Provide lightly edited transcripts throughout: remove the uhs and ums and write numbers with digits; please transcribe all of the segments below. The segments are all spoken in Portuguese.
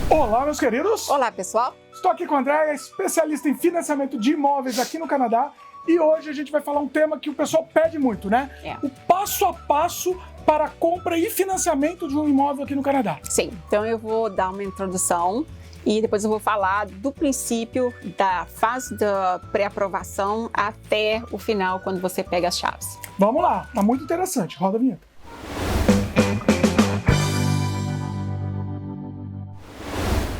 Olá, meus queridos! Olá, pessoal! Estou aqui com a Andréia, especialista em financiamento de imóveis aqui no Canadá, e hoje a gente vai falar um tema que o pessoal pede muito, né? O passo a passo para a compra e financiamento de um imóvel aqui no Canadá. Sim, então eu vou dar uma introdução e depois eu vou falar do princípio da fase da pré-aprovação até o final, quando você pega as chaves. Vamos lá, tá muito interessante. Roda a vinheta.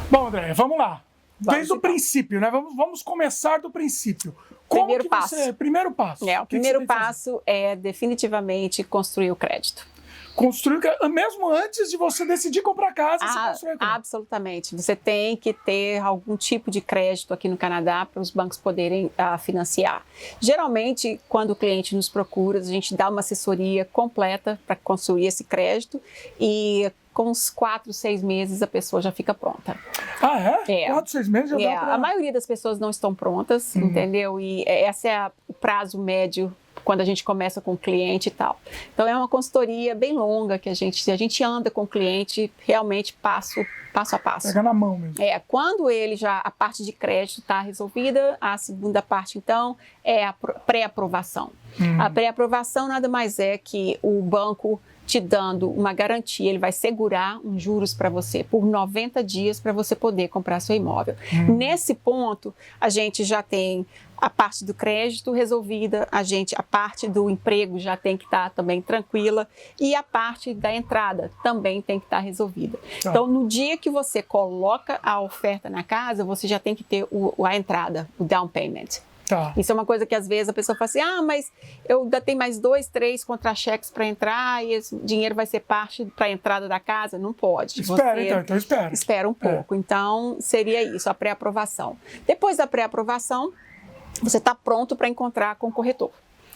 Bom, Andréia, vamos lá. Desde o princípio, né? Vamos começar do princípio. Primeiro passo. Primeiro passo. O primeiro passo é definitivamente construir o crédito. Construir, mesmo antes de você decidir comprar casa, você constrói o crédito. Absolutamente. Você tem que ter algum tipo de crédito aqui no Canadá para os bancos poderem financiar. Geralmente, quando o cliente nos procura, a gente dá uma assessoria completa para construir esse crédito e com uns 4, 6 meses a pessoa já fica pronta. Ah, é? 4, 6 meses já dá pra... A maioria das pessoas não estão prontas, entendeu? E esse é o prazo médio quando a gente começa com o cliente e tal. Então é uma consultoria bem longa que a gente anda com o cliente realmente passo a passo. Pega na mão mesmo. Quando a parte de crédito está resolvida, a segunda parte então é a pré-aprovação. A pré-aprovação nada mais é que o banco te dando uma garantia, ele vai segurar uns juros para você por 90 dias para você poder comprar seu imóvel. Nesse ponto, a gente já tem a parte do crédito resolvida, a parte do emprego já tem que estar também tranquila e a parte da entrada também tem que estar resolvida. Tá. Então, no dia que você coloca a oferta na casa, você já tem que ter a entrada, o down payment. Tá. Isso é uma coisa que às vezes a pessoa fala assim, mas eu ainda tenho mais 2, 3 contra-cheques para entrar e esse dinheiro vai ser parte para a entrada da casa? Não pode. Então espera. Espera um pouco. Então, seria isso, a pré-aprovação. Depois da pré-aprovação, você está pronto para encontrar com o corretor,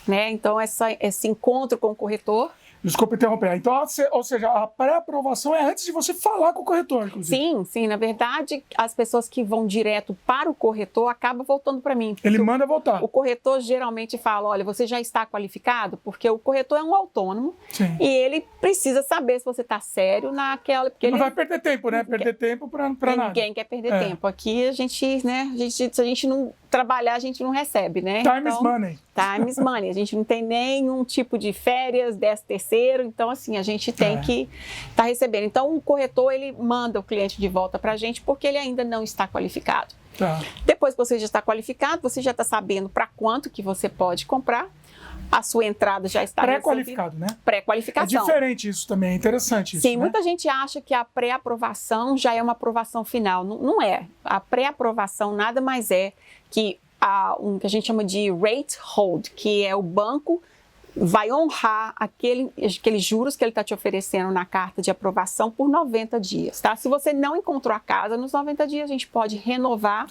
né? Então, esse encontro com o corretor... Desculpa interromper. Então, ou seja, a pré-aprovação é antes de você falar com o corretor, inclusive. Sim. Na verdade, as pessoas que vão direto para o corretor acabam voltando para mim. Ele manda voltar. O corretor geralmente fala, olha, você já está qualificado? Porque o corretor é um autônomo. Sim. E ele precisa saber se você está sério naquela... Porque não vai perder tempo, né? Perder tempo para nada. Ninguém quer perder tempo. Aqui a gente, né? Se a gente não trabalhar, a gente não recebe, né? Time is money. Time is money. A gente não tem nenhum tipo de férias, 13º, então assim, a gente tem que estar recebendo. Então o corretor, ele manda o cliente de volta para a gente porque ele ainda não está qualificado. Tá. Depois que você já está qualificado, você já está sabendo para quanto que você pode comprar, a sua entrada já está pré-qualificado, né? Pré-qualificação. É diferente isso também, é interessante isso. Sim, né? Muita gente acha que a pré-aprovação já é uma aprovação final. Não é. A pré-aprovação nada mais é que que a gente chama de rate hold, que é o banco vai honrar aqueles juros que ele está te oferecendo na carta de aprovação por 90 dias, tá? Se você não encontrou a casa nos 90 dias, a gente pode renovar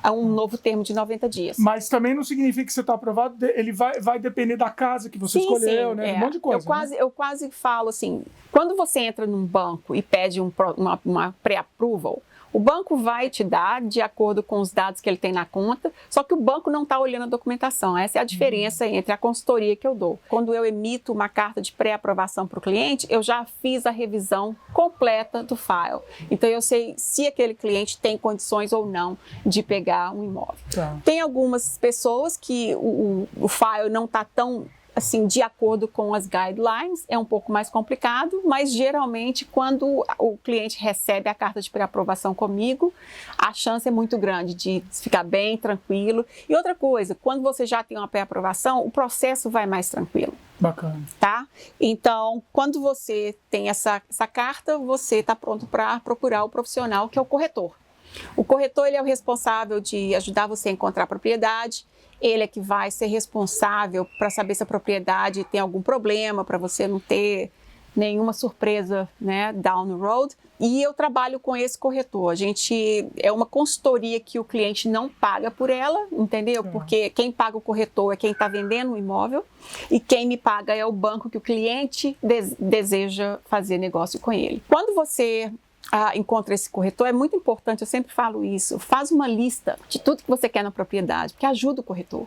a um novo termo de 90 dias. Mas também não significa que você está aprovado, ele vai depender da casa que você escolheu, né? Um monte de coisa. Eu quase falo assim, quando você entra num banco e pede uma pré-approval, o banco vai te dar de acordo com os dados que ele tem na conta, só que o banco não está olhando a documentação. Essa é a diferença entre a consultoria que eu dou. Quando eu emito uma carta de pré-aprovação para o cliente, eu já fiz a revisão completa do file. Então, eu sei se aquele cliente tem condições ou não de pegar um imóvel. Tá. Tem algumas pessoas que o file não está tão... assim, de acordo com as guidelines, é um pouco mais complicado, mas geralmente quando o cliente recebe a carta de pré-aprovação comigo, a chance é muito grande de ficar bem tranquilo. E outra coisa, quando você já tem uma pré-aprovação, o processo vai mais tranquilo. Bacana. Tá? Então, quando você tem essa carta, você está pronto para procurar o profissional, que é o corretor. O corretor, ele é o responsável de ajudar você a encontrar a propriedade. Ele é que vai ser responsável para saber se a propriedade tem algum problema, para você não ter nenhuma surpresa, né, down the road. E eu trabalho com esse corretor. É uma consultoria que o cliente não paga por ela, entendeu? Porque quem paga o corretor é quem está vendendo o imóvel e quem me paga é o banco que o cliente deseja fazer negócio com ele. Quando você encontra esse corretor, é muito importante, eu sempre falo isso, faz uma lista de tudo que você quer na propriedade, porque ajuda o corretor.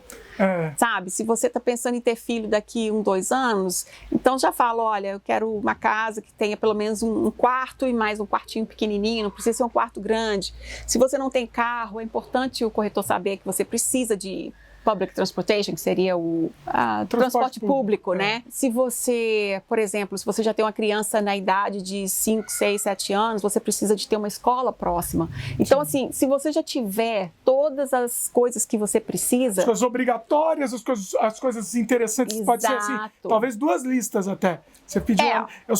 Sabe, se você está pensando em ter filho daqui 2 anos, então já fala, olha, eu quero uma casa que tenha pelo menos um quarto e mais um quartinho pequenininho, não precisa ser um quarto grande. Se você não tem carro, é importante o corretor saber que você precisa de public transportation, que seria o transporte público, né? Se você, por exemplo, se você já tem uma criança na idade de 5, 6, 7 anos, você precisa de ter uma escola próxima. Então, assim, se você já tiver todas as coisas que você precisa... As coisas obrigatórias, as coisas interessantes, pode ser assim, talvez 2 listas até. Você pediu eu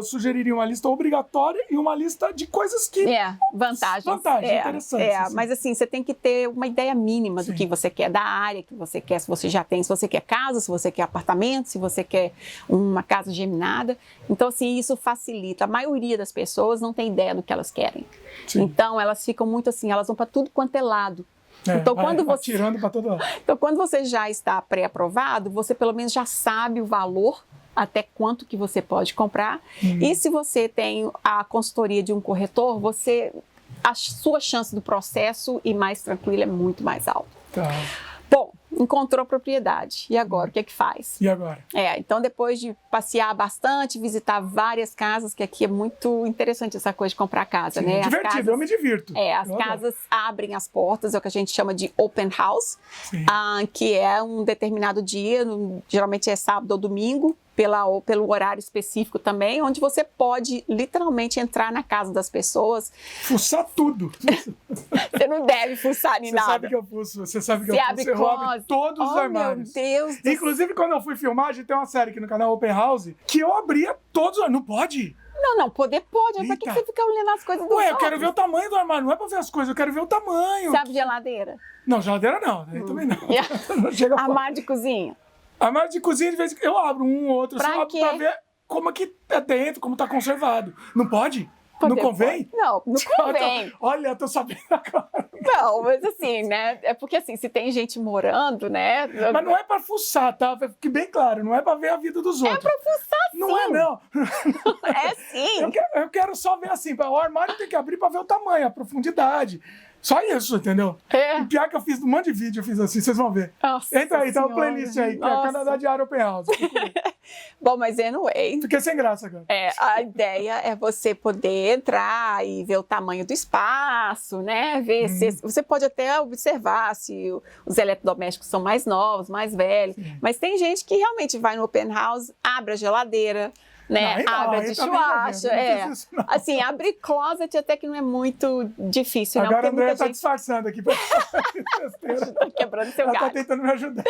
sugeriria uma lista obrigatória e uma lista de coisas que... vantagens. Interessantes. Assim. Mas assim, você tem que ter uma ideia mínima do que você quer, da área que você quer, se você já tem, se você quer casa, se você quer apartamento, se você quer uma casa geminada. Então, assim, isso facilita. A maioria das pessoas não tem ideia do que elas querem. Sim. Então, elas ficam muito assim, elas vão para tudo quanto é lado. Então, atirando para todo lado. Então, quando você já está pré-aprovado, você pelo menos já sabe o valor até quanto que você pode comprar. E se você tem a consultoria de um corretor, a sua chance do processo ir mais tranquila é muito mais alta. Bom, encontrou a propriedade. E agora, o que é que faz? E agora? Então depois de passear bastante, visitar várias casas, que aqui é muito interessante essa coisa de comprar casa, né? Divertido, eu me divirto. As casas abrem as portas, é o que a gente chama de open house, que é um determinado dia, geralmente é sábado ou domingo, pelo horário específico também, onde você pode literalmente entrar na casa das pessoas. Fuçar tudo. Você não deve fuçar nem nada. Você sabe que eu fuço, você sabe que eu fuço. Eu abro todos os armários. Meu Deus do Inclusive, quando eu fui filmar, a gente tem uma série aqui no canal Open House, que eu abria todos os... Não pode? Não, poder pode. Mas pra que você fica olhando as coisas do outro? Eu quero ver o tamanho do armário, não é pra ver as coisas, eu quero ver o tamanho. Você abre geladeira? Não, geladeira não, aí também não. Não chega armário de cozinha? Armário de cozinha, de vez em quando, eu abro um ou outro, só pra ver como é que é dentro, como tá conservado. Não pode? Não convém? Pode. Não convém. Olha, eu tô sabendo agora. Não, mas assim, né? É porque assim, se tem gente morando, né? Mas não é pra fuçar, tá? Fique bem claro, não é pra ver a vida dos outros. É pra fuçar, sim. Não é, não. É sim. Eu quero só ver assim, o armário tem que abrir pra ver o tamanho, a profundidade. Só isso, entendeu? O pior que eu fiz um monte de vídeo, eu fiz assim, vocês vão ver. Nossa Entra aí, tá uma playlist aí, que é Canadá Diário Open House. Bom, mas anyway... Fiquei sem graça agora. A ideia é você poder entrar e ver o tamanho do espaço, né? Ver se... Você pode até observar se os eletrodomésticos são mais novos, mais velhos. Mas tem gente que realmente vai no Open House, abre a geladeira, né? Abre a dishwasher, assim, abrir closet até que não é muito difícil, agora não. Agora a André tá disfarçando aqui. Tá quebrando seu galho. Ela tá tentando me ajudar.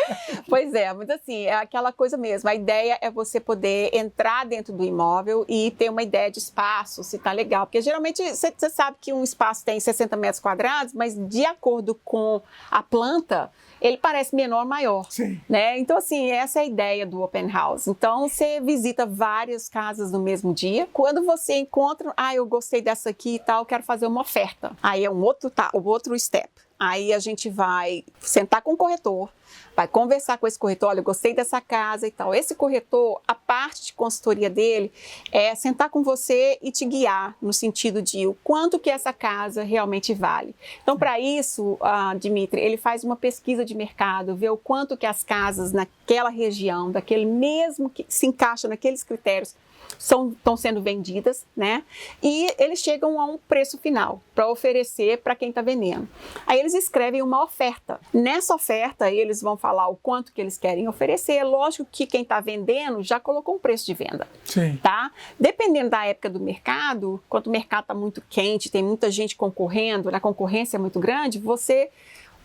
Pois é, mas assim, é aquela coisa mesmo. A ideia é você poder entrar dentro do imóvel e ter uma ideia de espaço, se tá legal. Porque geralmente você sabe que um espaço tem 60 metros quadrados, mas de acordo com a planta, ele parece menor ou maior. Sim. Né? Então, assim, essa é a ideia do Open House. Então, você visita várias casas no mesmo dia. Quando você encontra, eu gostei dessa aqui e tal, quero fazer uma oferta. Aí é um outro step. Aí a gente vai sentar com o corretor, vai conversar com esse corretor, olha, eu gostei dessa casa e tal. Esse corretor, a parte de consultoria dele é sentar com você e te guiar no sentido de o quanto que essa casa realmente vale. Então, para isso, Dimitri, ele faz uma pesquisa de mercado, vê o quanto que as casas naquela região, daquele mesmo que se encaixa naqueles critérios, estão sendo vendidas, né? E eles chegam a um preço final para oferecer para quem está vendendo. Aí eles escrevem uma oferta. Nessa oferta, eles vão falar o quanto que eles querem oferecer. Lógico que quem está vendendo já colocou um preço de venda. Sim. Tá? Dependendo da época do mercado, quando o mercado está muito quente, tem muita gente concorrendo, a concorrência é muito grande,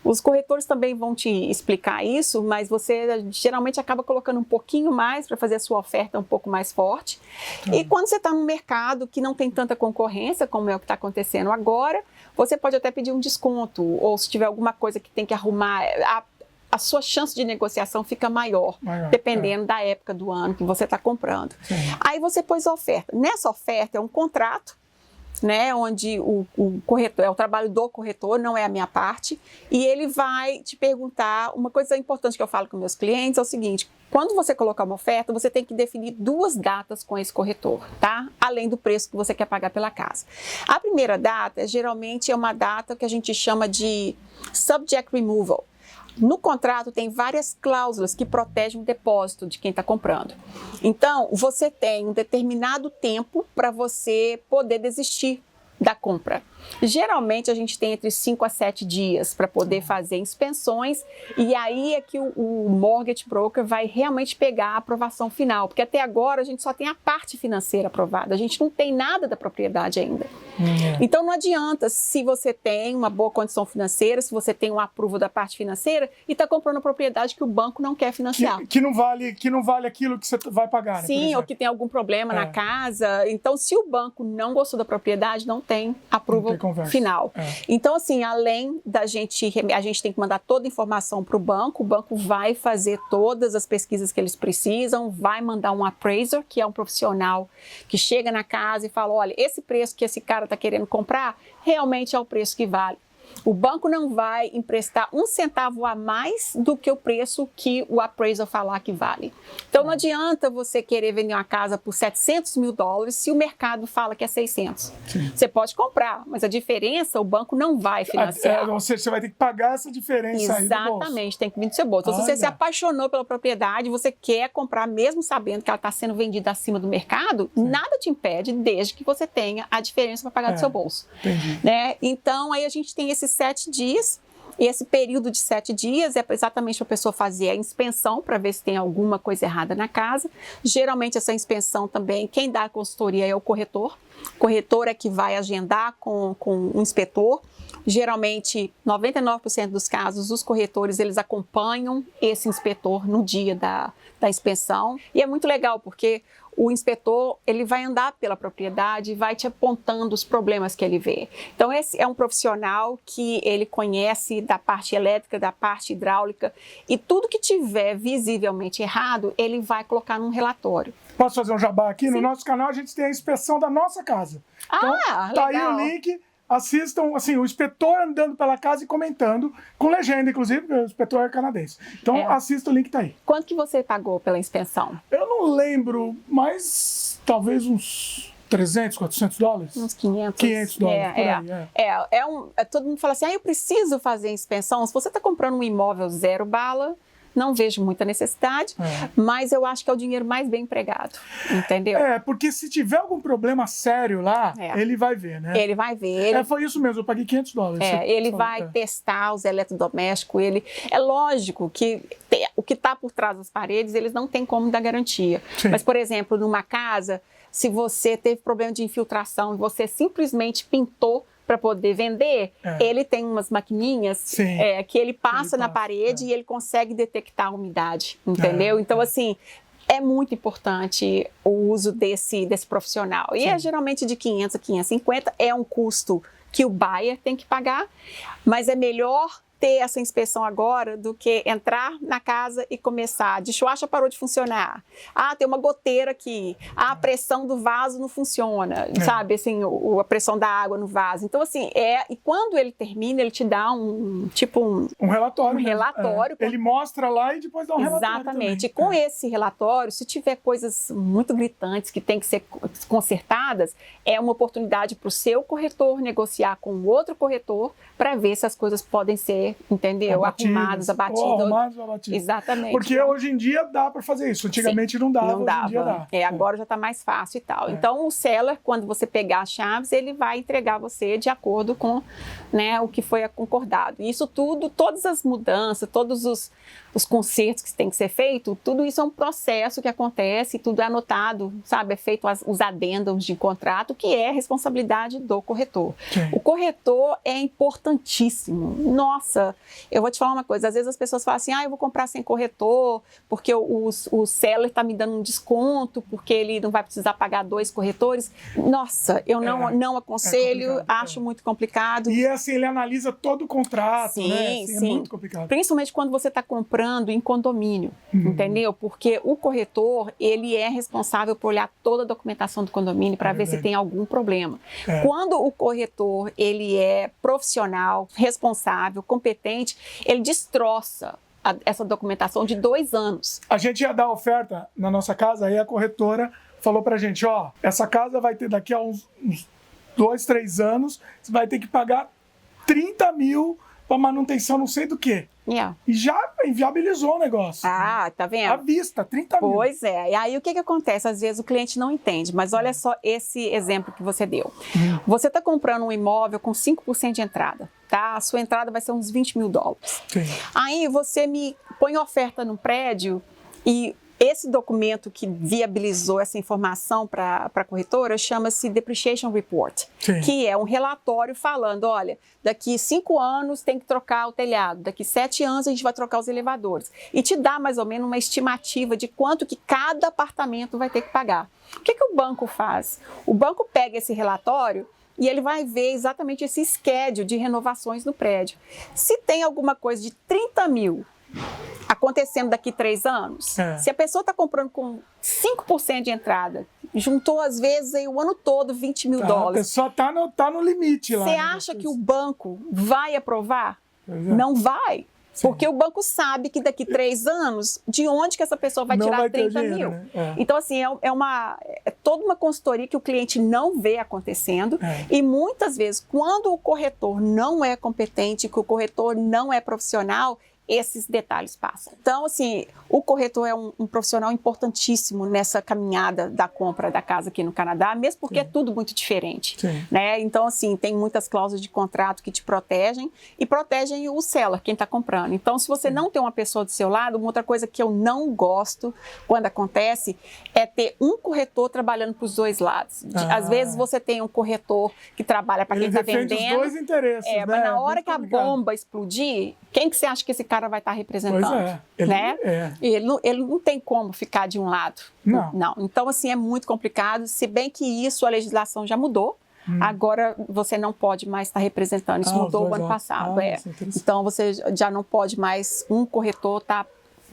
os corretores também vão te explicar isso, mas você geralmente acaba colocando um pouquinho mais para fazer a sua oferta um pouco mais forte. E quando você está num mercado que não tem tanta concorrência, como é o que está acontecendo agora, você pode até pedir um desconto, ou se tiver alguma coisa que tem que arrumar, a sua chance de negociação fica maior dependendo da época do ano que você está comprando. Sim. Aí você pôs a oferta. Nessa oferta é um contrato, né, onde o corretor, é o trabalho do corretor, não é a minha parte, e ele vai te perguntar, uma coisa importante que eu falo com meus clientes é o seguinte, quando você colocar uma oferta, você tem que definir 2 datas com esse corretor, tá? Além do preço que você quer pagar pela casa. A primeira data, geralmente, é uma data que a gente chama de subject removal. No contrato tem várias cláusulas que protegem o depósito de quem está comprando. Então, você tem um determinado tempo para você poder desistir da compra. Geralmente a gente tem entre 5 a 7 dias para poder fazer inspeções, e aí é que o mortgage broker vai realmente pegar a aprovação final, porque até agora a gente só tem a parte financeira aprovada, a gente não tem nada da propriedade ainda. Então não adianta, se você tem uma boa condição financeira, se você tem um approval da parte financeira e está comprando uma propriedade que o banco não quer financiar. Que não vale aquilo que você vai pagar, né? Sim, ou que tem algum problema na casa. Então, se o banco não gostou da propriedade, não tem approval final. Então, assim, além da gente, a gente tem que mandar toda a informação para o banco vai fazer todas as pesquisas que eles precisam, vai mandar um appraiser, que é um profissional que chega na casa e fala, olha, esse preço que esse cara está querendo comprar, realmente é o preço que vale. O banco não vai emprestar 1 centavo a mais do que o preço que o appraiser falar que vale. Então, não adianta você querer vender uma casa por $700 mil se o mercado fala que é 600. Sim. Você pode comprar, mas a diferença o banco não vai financiar. Ou seja, você vai ter que pagar essa diferença. Exatamente, tem que vir do seu bolso. Então, se você se apaixonou pela propriedade, você quer comprar, mesmo sabendo que ela está sendo vendida acima do mercado, nada te impede, desde que você tenha a diferença para pagar do seu bolso. Entendi. Né? Então, aí a gente tem esses 7 dias, e esse período de 7 dias é exatamente para a pessoa fazer a inspeção para ver se tem alguma coisa errada na casa. Geralmente essa inspeção também, quem dá a consultoria é o corretor. O corretor é que vai agendar com o inspetor. Geralmente, 99% dos casos, os corretores eles acompanham esse inspetor no dia da inspeção. E é muito legal, porque o inspetor ele vai andar pela propriedade e vai te apontando os problemas que ele vê. Então, esse é um profissional que ele conhece da parte elétrica, da parte hidráulica, e tudo que tiver visivelmente errado, ele vai colocar num relatório. Posso fazer um jabá aqui? Sim. No nosso canal a gente tem a inspeção da nossa casa. Então, tá aí o link. Assistam, assim, o inspetor andando pela casa e comentando, com legenda, inclusive, porque o inspetor é canadense. Então, assista, o link tá aí. Quanto que você pagou pela inspeção? Eu não lembro, mas talvez uns $300, $400? Uns 500. $500, por aí. Todo mundo fala assim, eu preciso fazer inspeção. Se você está comprando um imóvel 0 bala, não vejo muita necessidade, mas eu acho que é o dinheiro mais bem empregado, entendeu? Porque se tiver algum problema sério lá, ele vai ver, né? Ele vai ver. Foi isso mesmo, eu paguei $500. Ele vai testar os eletrodomésticos, é lógico que o que está por trás das paredes, eles não têm como dar garantia. Sim. Mas, por exemplo, numa casa, se você teve problema de infiltração, você simplesmente pintou para poder vender, ele tem umas maquininhas que ele passa na parede e ele consegue detectar a umidade, entendeu? Então, assim, é muito importante o uso desse profissional. E é geralmente de 500 a 550, é um custo que o buyer tem que pagar, mas é melhor ter essa inspeção agora do que entrar na casa e começar. A dishwasher parou de funcionar. Tem uma goteira aqui. A pressão do vaso não funciona, sabe? Assim, a pressão da água no vaso. Então, assim, e quando ele termina, ele te dá um relatório. Um relatório. Ele mostra lá e depois dá um relatório. Exatamente. E com esse relatório, se tiver coisas muito gritantes que têm que ser consertadas, é uma oportunidade para o seu corretor negociar com o outro corretor para ver se as coisas podem ser, entendeu? Arrumadas, abatidas. Exatamente. Porque hoje em dia dá para fazer isso. Antigamente não dava. Não dava. Hoje em dia dá. Agora já está mais fácil e tal. Então, o seller, quando você pegar as chaves, ele vai entregar você de acordo com, né, o que foi concordado. E isso tudo, todas as mudanças, todos os consertos que têm que ser feitos, tudo isso é um processo que acontece, tudo é anotado, sabe? É feito os adendums de contrato, que é responsabilidade do corretor. Sim. O corretor é importantíssimo. Nossa, eu vou te falar uma coisa, às vezes as pessoas falam assim, eu vou comprar sem corretor, porque o seller está me dando um desconto, porque ele não vai precisar pagar 2 corretores. Nossa, eu não aconselho, acho muito complicado. E assim, ele analisa todo o contrato, né? Assim, sim. É muito complicado. Principalmente quando você está comprando em condomínio, entendeu? Porque o corretor, ele é responsável por olhar toda a documentação do condomínio para ver se tem algum problema. Quando o corretor, ele é profissional, responsável, competente, ele destroça essa documentação de 2 anos. A gente ia dar oferta na nossa casa, aí a corretora falou pra gente, ó, essa casa vai ter daqui a uns 2, 3 anos, você vai ter que pagar 30 mil pra manutenção não sei do quê. Yeah. E já inviabilizou o negócio. Ah, tá vendo? À vista, 30 mil. Pois é. E aí o que acontece? Às vezes o cliente não entende, mas olha só esse exemplo que você deu. Você está comprando um imóvel com 5% de entrada, tá? A sua entrada vai ser uns 20 mil dólares. Sim. Aí você me põe oferta no prédio e esse documento que viabilizou essa informação para a corretora chama-se Depreciation Report, Sim. que é um relatório falando, olha, daqui 5 anos tem que trocar o telhado, daqui 7 anos a gente vai trocar os elevadores. E te dá mais ou menos uma estimativa de quanto que cada apartamento vai ter que pagar. O que o banco faz? O banco pega esse relatório e ele vai ver exatamente esse schedule de renovações no prédio. Se tem alguma coisa de 30 mil acontecendo daqui 3 anos, se a pessoa está comprando com 5% de entrada, juntou às vezes aí o ano todo 20 mil dólares. A pessoa tá no limite lá. Você acha que o banco vai aprovar? Pois é. Não vai. Sim. Porque o banco sabe que daqui 3 anos, de onde que essa pessoa vai tirar 30 mil? Né? Então, assim, é toda uma consultoria que o cliente não vê acontecendo. E muitas vezes, quando o corretor não é competente, que o corretor não é profissional, esses detalhes passam. Então, assim, o corretor é um profissional importantíssimo nessa caminhada da compra da casa aqui no Canadá, mesmo porque é tudo muito diferente, né? Então, assim, tem muitas cláusulas de contrato que te protegem e protegem o seller, quem está comprando. Então, se você não tem uma pessoa do seu lado, uma outra coisa que eu não gosto quando acontece é ter um corretor trabalhando para os 2 lados. Às vezes você tem um corretor que trabalha para quem está vendendo. Ele defende os 2 interesses, né? Mas na hora que a bomba explodir, quem que você acha que esse cara vai estar representando? Pois né? Ele não tem como ficar de um lado. Não. Então, assim, é muito complicado, se bem que isso, a legislação já mudou. Agora você não pode mais estar representando. Isso mudou o ano passado. Então, você já não pode mais, um corretor estar,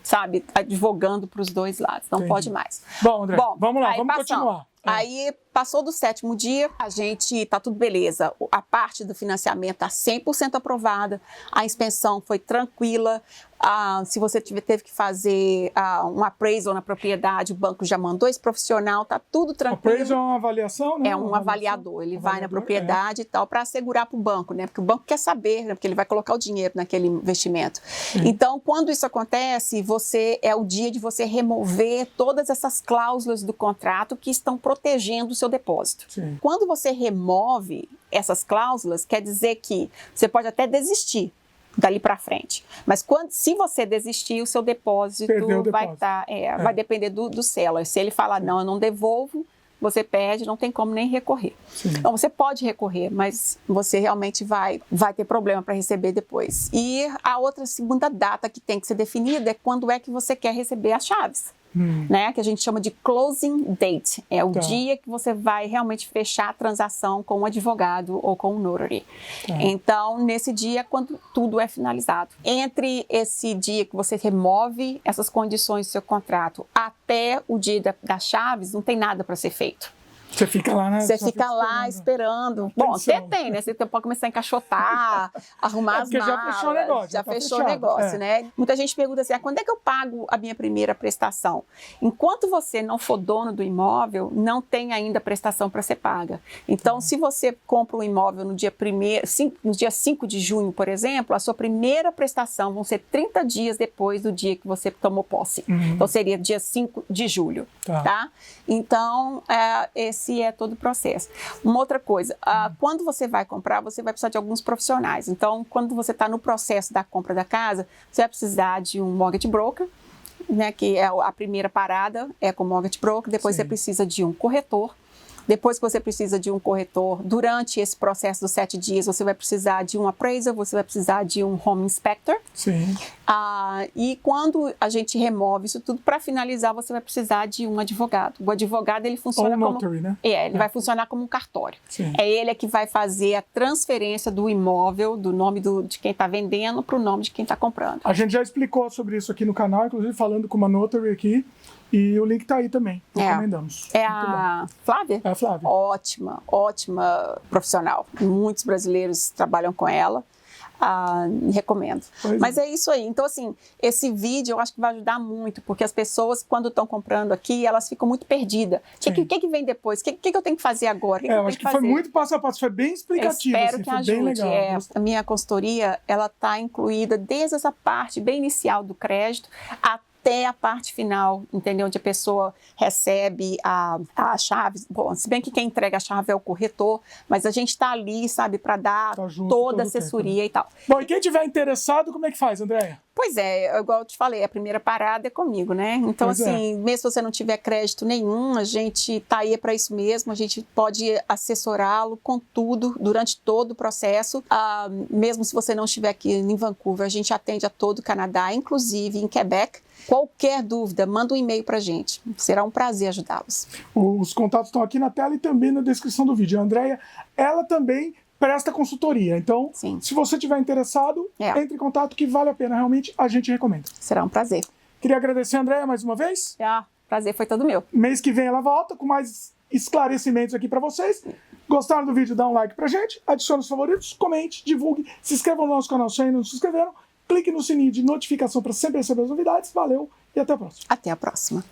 sabe, advogando para os 2 lados. Não pode mais. Bom, André, vamos lá, vamos continuar. Aí, passou do 7º dia, a gente, tá tudo beleza. A parte do financiamento tá 100% aprovada, a inspeção foi tranquila. Se você teve que fazer um appraisal na propriedade, o banco já mandou esse profissional, tá tudo tranquilo. Appraisal é uma avaliação, né? É um avaliador, ele vai na propriedade e tal, para assegurar para o banco, né? Porque o banco quer saber, né? Porque ele vai colocar o dinheiro naquele investimento. Então, quando isso acontece, é o dia de você remover todas essas cláusulas do contrato que estão protegendo o seu depósito. Quando você remove essas cláusulas, quer dizer que você pode até desistir dali para frente. Mas se você desistir, o seu depósito vai depender do seller. Se ele falar, não, eu não devolvo, você perde, não tem como nem recorrer. Então, você pode recorrer, mas você realmente vai ter problema para receber depois. E a outra segunda data que tem que ser definida é quando é que você quer receber as chaves. Né, que a gente chama de closing date. É o dia que você vai realmente fechar a transação com um advogado ou com um notary. Então, nesse dia é quando tudo é finalizado. Entre esse dia que você remove essas condições do seu contrato até o dia das chaves, não tem nada para ser feito. Você fica lá, né? Você fica lá esperando. Bom, até tem, né? Você pode começar a encaixotar, arrumar as malas. Já fechou o negócio. Já fechou o negócio, né? Muita gente pergunta assim, quando é que eu pago a minha primeira prestação? Enquanto você não for dono do imóvel, não tem ainda prestação para ser paga. Então, se você compra um imóvel no dia 5 de junho, por exemplo, a sua primeira prestação vão ser 30 dias depois do dia que você tomou posse. Então, seria dia 5 de julho, tá? Então, esse é todo o processo. Uma outra coisa, quando você vai comprar, você vai precisar de alguns profissionais. Então, quando você está no processo da compra da casa, você vai precisar de um mortgage broker, né, que é a primeira parada, é com o mortgage broker. Depois você precisa de um corretor. Depois que você precisa de um corretor, durante esse processo dos 7 dias, você vai precisar de um appraiser, você vai precisar de um home inspector. E quando a gente remove isso tudo, para finalizar, você vai precisar de um advogado. O advogado, ele funciona como... notary, né? Ele vai funcionar como um cartório. É ele que vai fazer a transferência do imóvel, do nome de quem está vendendo, para o nome de quem está comprando. A gente já explicou sobre isso aqui no canal, inclusive falando com uma notary aqui. E o link tá aí também, recomendamos. É a Flávia? É a Flávia. Ótima profissional. Muitos brasileiros trabalham com ela. recomendo. Mas é isso aí. Então, assim, esse vídeo eu acho que vai ajudar muito, porque as pessoas, quando estão comprando aqui, elas ficam muito perdidas. O que vem depois? O que eu tenho que fazer agora? Eu acho que foi muito passo a passo, foi bem explicativo. Eu espero assim, que foi ajude. bem legal. A minha consultoria, ela está incluída desde essa parte bem inicial do crédito até a parte final, entendeu? Onde a pessoa recebe a chave. Bom, se bem que quem entrega a chave é o corretor, mas a gente está ali, sabe, para dar toda a assessoria e tal. Bom, e quem tiver interessado, como é que faz, Andréia? Pois é, igual eu te falei, a primeira parada é comigo, né? Então, assim, mesmo se você não tiver crédito nenhum, a gente tá aí para isso mesmo, a gente pode assessorá-lo com tudo, durante todo o processo. Mesmo se você não estiver aqui em Vancouver, a gente atende a todo o Canadá, inclusive em Quebec. Qualquer dúvida, manda um e-mail para a gente. Será um prazer ajudá-los. Os contatos estão aqui na tela e também na descrição do vídeo. A Andréia, ela também presta consultoria. Então, se você estiver interessado, entre em contato que vale a pena. Realmente, a gente recomenda. Será um prazer. Queria agradecer a Andréia mais uma vez. Prazer foi todo meu. Mês que vem ela volta com mais esclarecimentos aqui para vocês. Gostaram do vídeo? Dá um like pra gente, adicione os favoritos, comente, divulgue, se inscrevam no nosso canal se ainda não se inscreveram, clique no sininho de notificação para sempre receber as novidades. Valeu e até a próxima. Até a próxima.